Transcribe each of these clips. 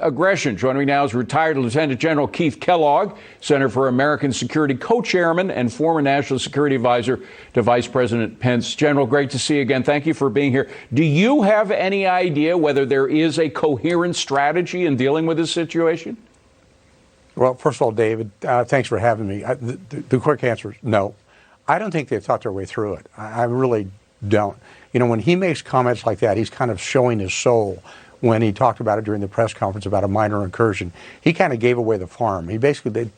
aggression. Joining me now is retired Lieutenant General Keith Kellogg, Center for American Security co-chairman and former National Security Advisor to Vice President Pence. General, great to see you again. Thank you for being here. Do you have any idea whether there is a coherent strategy in dealing with this situation? Well, first of all, David, thanks for having me. The quick answer is no. I don't think they've thought their way through it. I really don't. You know, when he makes comments like that, he's kind of showing his soul. When he talked about it during the press conference about a minor incursion, he kind of gave away the farm. He basically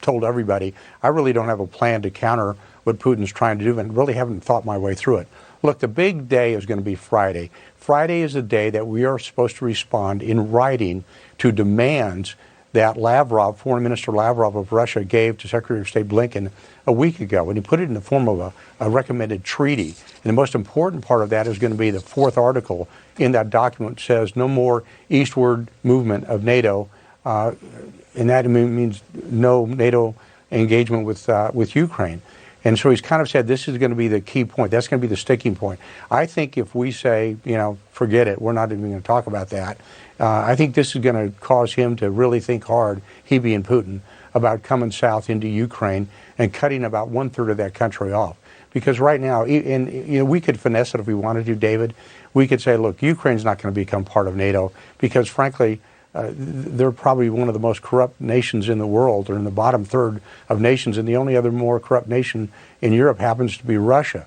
told everybody, I really don't have a plan to counter what Putin's trying to do and really haven't thought my way through it. Look, the big day is going to be Friday. Friday is the day that we are supposed to respond in writing to demands that Lavrov, Foreign Minister Lavrov of Russia, gave to Secretary of State Blinken a week ago. And he put it in the form of a recommended treaty. And the most important part of that is going to be the fourth article in that document, which says no more eastward movement of NATO. And that means no NATO engagement with Ukraine. And so he's kind of said this is going to be the key point. That's going to be the sticking point. I think if we say, you know, forget it, we're not even going to talk about that, I think this is going to cause him to really think hard, he being Putin, about coming south into Ukraine and cutting about 1/3 of that country off. Because right now, and you know, we could finesse it if we wanted to, David. We could say, look, Ukraine's not going to become part of NATO because, frankly, they're probably one of the most corrupt nations in the world, or in the bottom third of nations, and the only other more corrupt nation in Europe happens to be Russia.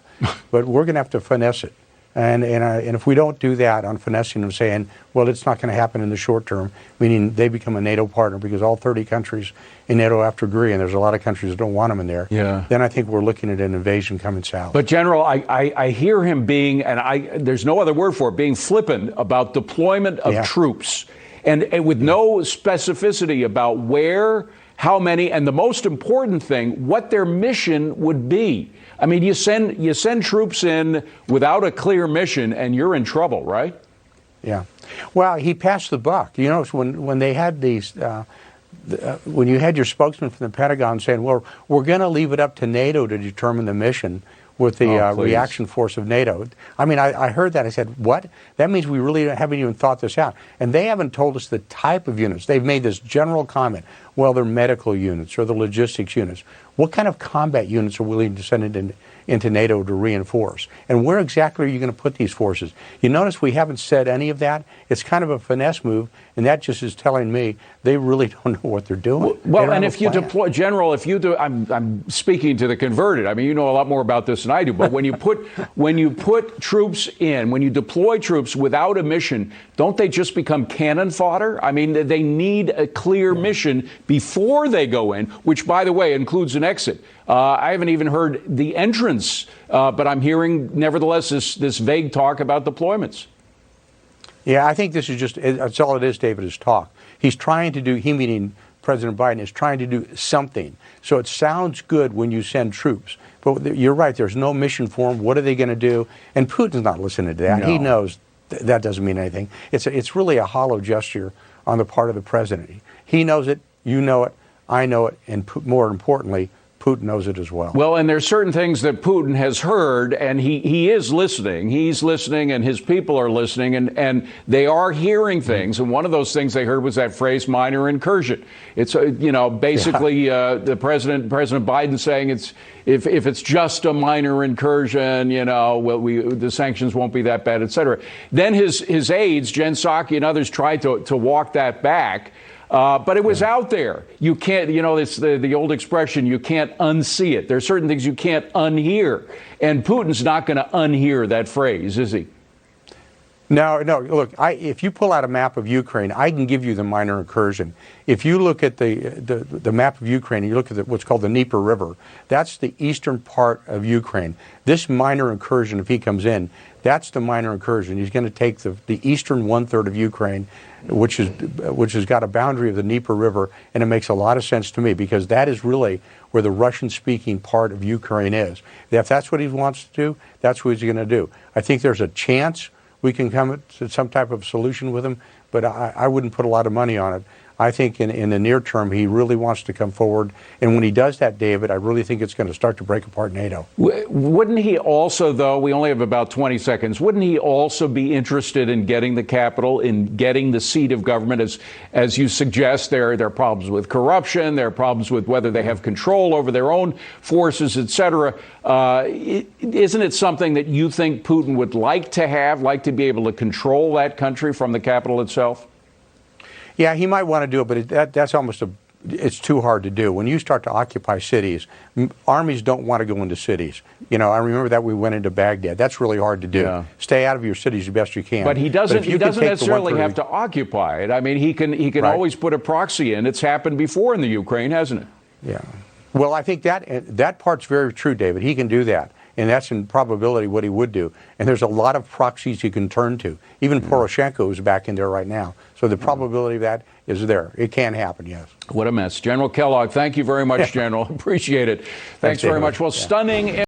But we're going to have to finesse it. And if we don't do that on finessing and saying, well, it's not going to happen in the short term, meaning they become a NATO partner because all 30 countries in NATO have to agree, and there's a lot of countries that don't want them in there, then I think we're looking at an invasion coming south. But, General, I hear him being, and there's no other word for it, being flippant about deployment of troops. And with no specificity about where, how many, and the most important thing, what their mission would be. I mean, you send troops in without a clear mission, and you're in trouble, right? Yeah. Well, he passed the buck. You know, when they had these, when you had your spokesman from the Pentagon saying, well, we're going to leave it up to NATO to determine the mission with the reaction force of NATO. I mean, I heard that. I said, what? That means we really haven't even thought this out. And they haven't told us the type of units. They've made this general comment. Well, they're medical units or the logistics units. What kind of combat units are willing to send into NATO to reinforce? And where exactly are you going to put these forces? You notice we haven't said any of that. It's kind of a finesse move, and that just is telling me they really don't know what they're doing. Well, and if you deploy, General, if you do, I'm speaking to the converted. I mean, you know a lot more about this than I do. But when you put troops in, when you deploy troops without a mission, don't they just become cannon fodder? I mean, they need a clear mission before they go in, which, by the way, includes an exit. I haven't even heard the entrance, but I'm hearing, nevertheless, this vague talk about deployments. Yeah, I think this is just, that's all it is, David, is talk. He's trying to do, he meaning President Biden, is trying to do something. So it sounds good when you send troops. But you're right, there's no mission for them. What are they going to do? And Putin's not listening to that. No. He knows that doesn't mean anything. It's really a hollow gesture on the part of the president. He knows it, you know it, I know it, and more importantly, Putin knows it as well. Well, and there's certain things that Putin has heard, and he is listening. He's listening, and his people are listening, and they are hearing things. And one of those things they heard was that phrase, minor incursion. It's, basically the President Biden saying if it's just a minor incursion, the sanctions won't be that bad, et cetera. Then his aides, Jen Psaki and others, tried to walk that back. But it was out there. You can't, it's the old expression, you can't unsee it. There are certain things you can't unhear. And Putin's not going to unhear that phrase, is he? No. Look, if you pull out a map of Ukraine, I can give you the minor incursion. If you look at the map of Ukraine and you look at what's called the Dnieper River, that's the eastern part of Ukraine. This minor incursion, if he comes in, that's the minor incursion. He's going to take the eastern 1/3 of Ukraine, which has got a boundary of the Dnieper River, and it makes a lot of sense to me because that is really where the Russian-speaking part of Ukraine is. If that's what he wants to do, that's what he's going to do. I think there's a chance we can come to some type of solution with him, but I wouldn't put a lot of money on it. I think in the near term, he really wants to come forward. And when he does that, David, I really think it's going to start to break apart NATO. Wouldn't he also, though, we only have about 20 seconds, wouldn't he also be interested in getting the capital, in getting the seat of government? As you suggest, there are problems with corruption, there are problems with whether they have control over their own forces, et cetera. Isn't it something that you think Putin would like to have, like to be able to control that country from the capital itself? Yeah, he might want to do it, but that's almost it's too hard to do. When you start to occupy cities, armies don't want to go into cities. You know, I remember that we went into Baghdad. That's really hard to do. Yeah. Stay out of your cities the best you can. But he doesn't necessarily have to occupy it. I mean, he can right. always put a proxy in. It's happened before in the Ukraine, hasn't it? Yeah. Well, I think that part's very true, David. He can do that. And that's in probability what he would do. And there's a lot of proxies you can turn to. Even Poroshenko is back in there right now. So the probability of that is there. It can happen, yes. What a mess. General Kellogg, thank you very much, General. Appreciate it. Thanks very much. Well, stunning.